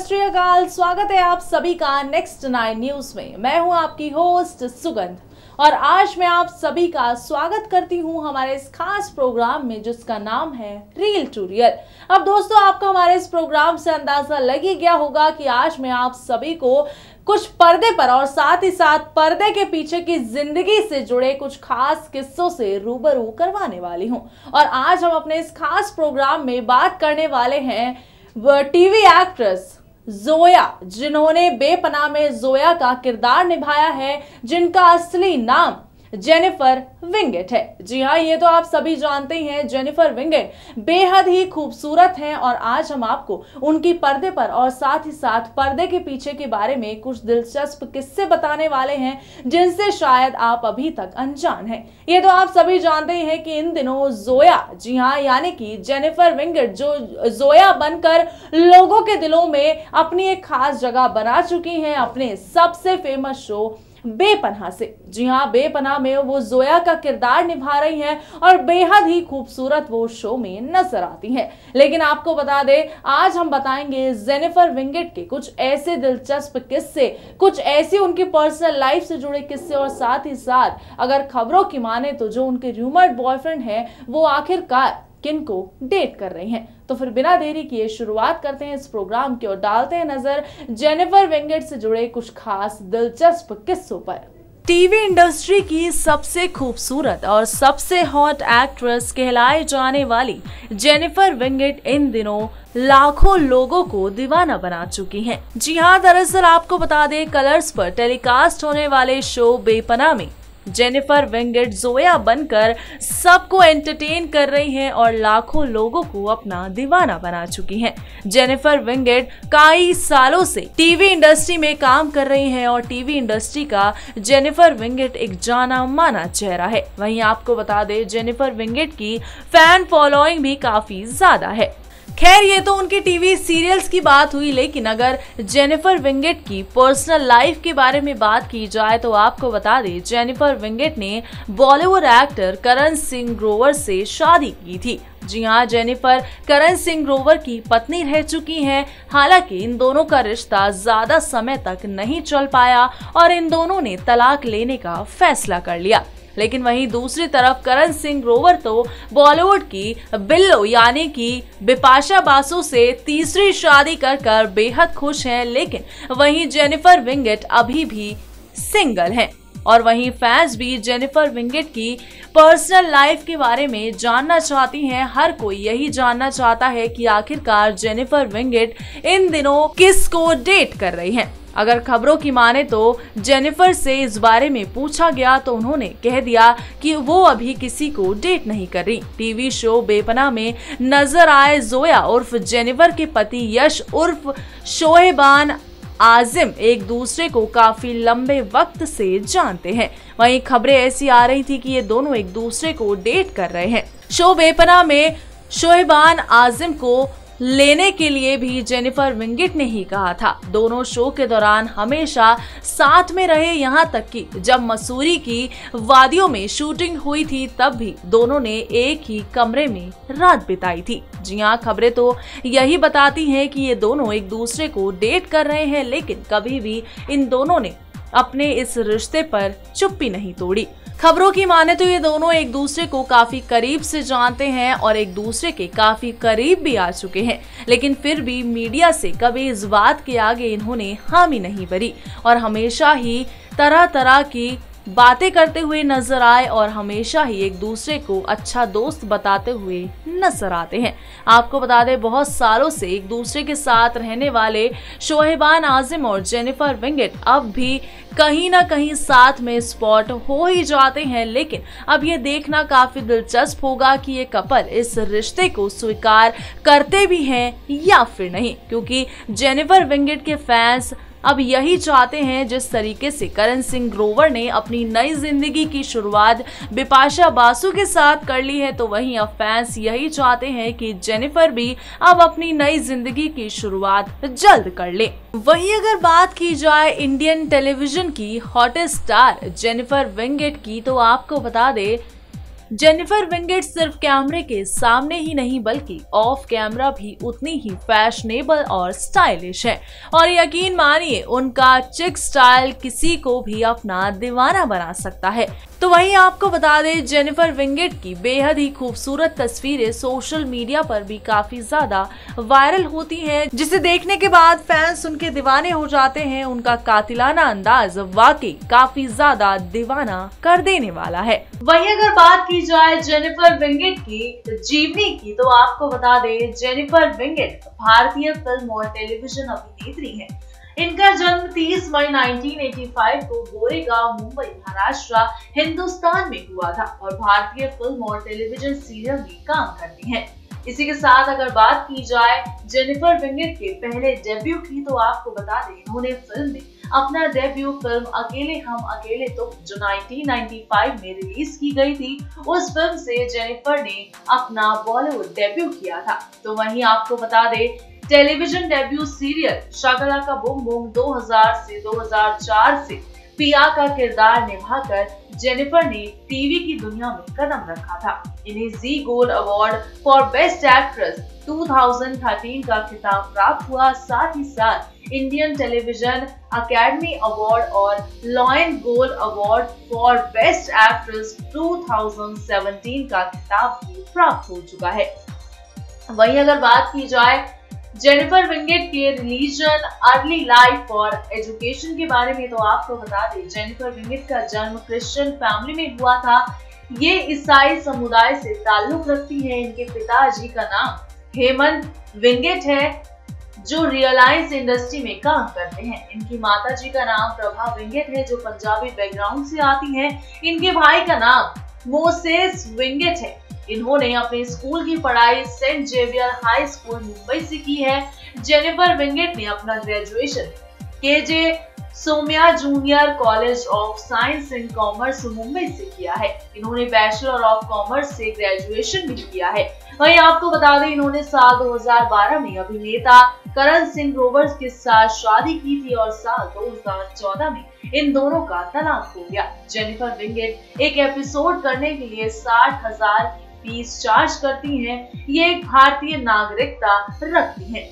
सत श्री अकाल। स्वागत है आप सभी का नेक्स्ट 9 न्यूज में। मैं हूं आपकी होस्ट सुगंध और आज मैं आप सभी का स्वागत करती हूं हमारे इस खास प्रोग्राम में जिसका नाम है रियल टू रियल। अब दोस्तों, आपको हमारे इस प्रोग्राम से अंदाजा लग ही गया होगा कि आज मैं आप सभी को कुछ पर्दे पर और साथ ही साथ पर्दे के पीछे की जिंदगी से जुड़े कुछ खास किस्सों से रूबरू करवाने वाली हूं। और आज हम अपने इस खास प्रोग्राम में बात करने वाले हैं टीवी एक्ट्रेस जोया, जिन्होंने बेपनाह में जोया का किरदार निभाया है, जिनका असली नाम जेनिफर विंगेट है। जी हाँ, ये तो आप सभी जानते ही हैं। जेनिफर विंगेट बेहद ही खूबसूरत हैं और आज हम आपको उनकी पर्दे पर और साथ ही साथ पर्दे के पीछे के बारे में कुछ दिलचस्प किस्से बताने वाले हैं जिनसे शायद आप अभी तक अनजान हैं। ये तो आप सभी जानते ही हैं कि इन दिनों जोया, जी हाँ, यानी कि जेनिफर विंगेट जो जोया बनकर लोगों के दिलों में अपनी एक खास जगह बना चुकी हैं अपने सबसे फेमस शो बेपनाह से। जी हाँ, बेपनाह में वो जोया का किरदार निभा रही हैं और बेहद ही खूबसूरत वो शो में नजर आती हैं। लेकिन आपको बता दें, आज हम बताएंगे जेनिफर विंगेट के कुछ ऐसे दिलचस्प किस्से, कुछ ऐसी उनकी पर्सनल लाइफ से जुड़े किस्से और साथ ही साथ अगर खबरों की माने तो जो उनके रूमर्ड बॉयफ्रेंड है वो आखिरकार किनको डेट कर रही हैं। तो फिर बिना देरी किए शुरुआत करते हैं इस प्रोग्राम की और डालते हैं नजर जेनिफर विंगेट से जुड़े कुछ खास दिलचस्प किस्सों पर। टीवी इंडस्ट्री की सबसे खूबसूरत और सबसे हॉट एक्ट्रेस कहलाए जाने वाली जेनिफर विंगेट इन दिनों लाखों लोगों को दीवाना बना चुकी हैं। जी हाँ, दरअसल आपको बता दें, कलर्स पर टेलीकास्ट होने वाले शो बेपनाह में जेनिफर विंगेट जोया बनकर सबको एंटरटेन कर रही हैं और लाखों लोगों को अपना दीवाना बना चुकी हैं। जेनिफर विंगेट कई सालों से टीवी इंडस्ट्री में काम कर रही हैं और टीवी इंडस्ट्री का जेनिफर विंगेट एक जाना माना चेहरा है। वहीं आपको बता दें, जेनिफर विंगेट की फैन फॉलोइंग भी काफी ज्यादा है। खैर, ये तो उनकी टीवी सीरियल्स की बात हुई, लेकिन अगर जेनिफर विंगेट की पर्सनल लाइफ के बारे में बात की जाए तो आपको बता दें, जेनिफर विंगेट ने बॉलीवुड एक्टर करण सिंह ग्रोवर से शादी की थी। जी हाँ, जेनिफर करण सिंह ग्रोवर की पत्नी रह चुकी हैं। हालांकि इन दोनों का रिश्ता ज्यादा समय तक नहीं चल पाया और इन दोनों ने तलाक लेने का फैसला कर लिया। लेकिन वहीं दूसरी तरफ करण सिंह ग्रोवर तो बॉलीवुड की बिल्लो यानी कि बिपाशा बासु से तीसरी शादी कर बेहद खुश हैं। लेकिन वहीं जेनिफर विंगेट अभी भी सिंगल हैं और वहीं फैंस भी जेनिफर विंगेट की पर्सनल लाइफ के बारे में जानना चाहती हैं। हर कोई यही जानना चाहता है कि आखिरकार जेनिफर विंगेट इन दिनों किसको डेट कर रही हैं। अगर खबरों की माने तो जेनिफर से इस बारे में पूछा गया तो उन्होंने कह दिया कि वो अभी किसी को डेट नहीं कर रही। टीवी शो बेपनाह में नजर आए जोया उर्फ जेनिफर के पति यश उर्फ शोएबान आजिम एक दूसरे को काफी लंबे वक्त से जानते हैं। वहीं खबरें ऐसी आ रही थी कि ये दोनों एक दूसरे को डेट कर रहे हैं। शो बेपनाह में शोएबान आजिम को लेने के लिए भी जेनिफर विंगेट ने ही कहा था। दोनों शो के दौरान हमेशा साथ में रहे, यहाँ तक कि जब मसूरी की वादियों में शूटिंग हुई थी तब भी दोनों ने एक ही कमरे में रात बिताई थी। जी हाँ, खबरें तो यही बताती हैं कि ये दोनों एक दूसरे को डेट कर रहे हैं, लेकिन कभी भी इन दोनों ने अपने इस रिश्ते पर चुप्पी नहीं तोड़ी। खबरों की माने तो ये दोनों एक दूसरे को काफी करीब से जानते हैं और एक दूसरे के काफी करीब भी आ चुके हैं, लेकिन फिर भी मीडिया से कभी इस बात के आगे इन्होंने हामी नहीं भरी और हमेशा ही तरह तरह की बातें करते हुए नजर आए और हमेशा ही एक दूसरे को अच्छा दोस्त बताते हुए नजर आते हैं। आपको बता दें, बहुत सालों से एक दूसरे के साथ रहने वाले शोएबान आजिम और जेनिफर विंगेट अब भी कहीं ना कहीं साथ में स्पॉट हो ही जाते हैं। लेकिन अब ये देखना काफी दिलचस्प होगा कि ये कपल इस रिश्ते को स्वीकार करते भी हैं या फिर नहीं, क्योंकि जेनिफर विंगेट के फैंस अब यही चाहते हैं जिस तरीके से करण सिंह ग्रोवर ने अपनी नई जिंदगी की शुरुआत बिपाशा बासु के साथ कर ली है, तो वहीं अब फैंस यही चाहते हैं कि जेनिफर भी अब अपनी नई जिंदगी की शुरुआत जल्द कर ले। वहीं अगर बात की जाए इंडियन टेलीविजन की हॉटेस्ट स्टार जेनिफर विंगेट की, तो आपको बता दे जेनिफर विंगेट सिर्फ कैमरे के सामने ही नहीं बल्कि ऑफ कैमरा भी उतनी ही फैशनेबल और स्टाइलिश है और यकीन मानिए उनका चिक स्टाइल किसी को भी अपना दीवाना बना सकता है। तो वहीं आपको बता दें जेनिफर विंगेट की बेहद ही खूबसूरत तस्वीरें सोशल मीडिया पर भी काफी ज्यादा वायरल होती हैं, जिसे देखने के बाद फैंस उनके दीवाने हो जाते हैं। उनका कातिलाना अंदाज वाकई काफी ज्यादा दीवाना कर देने वाला है। वहीं अगर बात की जाए जेनिफर विंगेट की जीवनी की तो आपको बता दें जेनिफर विंगेट भारतीय फिल्म और टेलीविजन अभिनेत्री है। इनका जन्म 30 मई 1985 को गोरेगांव, मुंबई, महाराष्ट्र, हिंदुस्तान में हुआ था और भारतीय फिल्म और टेलीविजन सीरियल में काम करती हैं। इसी के साथ अगर बात की जाए जेनिफर विंगेट के पहले डेब्यू की तो आपको बता दें इन्होंने फिल्म में अपना डेब्यू फिल्म अकेले हम अकेले तुम जो 1995 में रिलीज की गई थी, उस फिल्म से जेनिफर ने अपना बॉलीवुड डेब्यू किया था। तो वहीं आपको बता दें टेलीविजन डेब्यू सीरियल शाका लाका बूम बूम 2000 से 2004 से पिया का किरदार निभाकर जेनिफर ने टीवी की दुनिया में कदम रखा था। इन्हें Zee gold award for best actress 2013 का खिताब प्राप्त हुआ। साथ ही साथ इंडियन टेलीविजन अकेडमी अवार्ड और lion gold award for best actress 2017 का खिताब भी प्राप्त हो चुका है। वहीं अगर बात की जाए जेनिफर विंगेट के रिलीजन, अर्ली लाइफ और एजुकेशन के बारे में तो आपको बता दें जेनिफर विंगेट का जन्म क्रिश्चियन फैमिली में हुआ था। ये ईसाई समुदाय से ताल्लुक रखती है। इनके पिताजी का नाम हेमंत विंगेट है जो रिलायंस इंडस्ट्री में काम करते हैं। इनकी माताजी का नाम प्रभा विंगेट है जो पंजाबी बैकग्राउंड से आती हैं। इनके भाई का नाम मोसेस विंगेट है। इन्होंने अपने स्कूल की पढ़ाई Saint Xavier high school Mumbai से की है। जेनिफर विंगेट ने अपना graduation KJ Somaiya junior college of science and commerce Mumbai से किया है। इन्होंने बैचलर ऑफ कॉमर्स से ग्रेजुएशन भी किया है। वहीं आपको बता दें इन्होंने साल 2012 में अभिनेता करण सिंह ग्रोवर के साथ शादी की थी और साल 2014 में इन दोनों का तलाक हो गया। जेनिफर विंगेट एक एपिसोड करने के लिए 60,000 की फीस चार्ज करती हैं। ये एक भारतीय नागरिकता रखती हैं।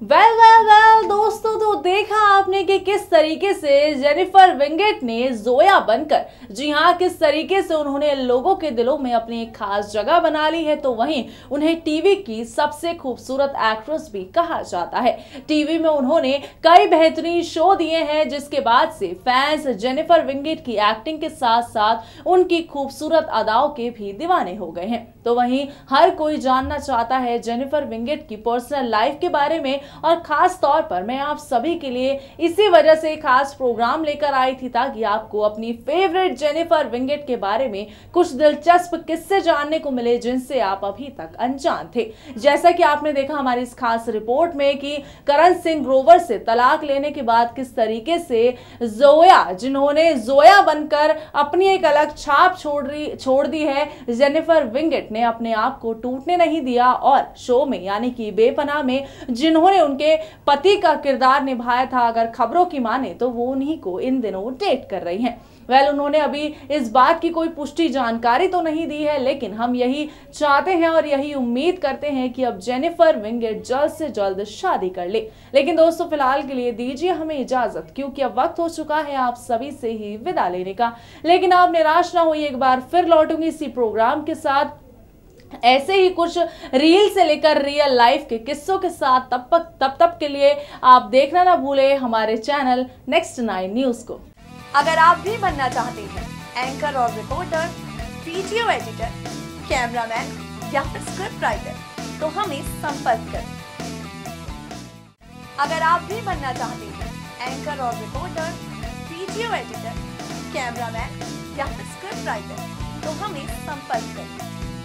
वेल दोस्तों, तो देखा आपने कि किस तरीके से जेनिफर विंगेट ने जोया बनकर, जी हाँ, किस तरीके से उन्होंने लोगों के दिलों में अपनी एक खास जगह बना ली है। तो वहीं उन्हें टीवी की सबसे खूबसूरत एक्ट्रेस भी कहा जाता है। टीवी में उन्होंने कई बेहतरीन शो दिए हैं जिसके बाद से फैंस जेनिफर विंगेट की एक्टिंग के साथ साथ उनकी खूबसूरत अदाओं के भी दीवाने हो गए हैं। तो वहीं हर कोई जानना चाहता है जेनिफर विंगेट की पर्सनल लाइफ के बारे में और खास तौर पर मैं आप सभी के लिए इसी वजह से खास प्रोग्राम लेकर आई थी ताकि आपको अपनी फेवरेट जेनिफर विंगेट के बारे में कुछ दिलचस्प किस्से जानने को मिले जिनसे आप अभी तक अनजान थे। जैसा कि आपने देखा हमारी इस खास रिपोर्ट में कि करण सिंह ग्रोवर से तलाक लेने के बाद किस तरीके से जोया, जिन्होंने जोया बनकर अपनी एक अलग छाप छोड़ दी है, जेनिफर विंगेट ने अपने आप को टूटने नहीं दिया और शो में यानी कि बेपनाह में जिन्होंने उनके पति का किरदार निभाया था, अगर खबरों की माने तो वो उन्हीं को इन दिनों डेट कर रही हैं। उन्होंने अभी इस बात की कोई पुष्टि जानकारी तो नहीं दी है, लेकिन हम यही चाहते हैं और यही उम्मीद करते हैं कि अब जेनिफर विंगेट जल्द से जल्द शादी कर ले। लेकिन दोस्तों फिलहाल के लिए दीजिए हमें इजाजत, क्योंकि अब वक्त हो चुका है आप सभी से ही विदा लेने का। लेकिन आप निराश ना होइए, एक बार फिर लौटूंगी इसी प्रोग्राम के साथ ऐसे ही कुछ रील से लेकर रियल लाइफ के किस्सों के साथ। तब के लिए आप देखना ना भूले हमारे चैनल नेक्स्ट 9 न्यूज को। अगर आप भी बनना चाहते हैं एंकर और रिपोर्टर, वीडियो एडिटर, कैमरामैन या फिर स्क्रिप्ट राइटर, तो हमें संपर्क करें। अगर आप भी बनना चाहते हैं एंकर और रिपोर्टर, वीडियो एडिटर, कैमरामैन या फिर स्क्रिप्ट राइटर, तो हमें संपर्क करें।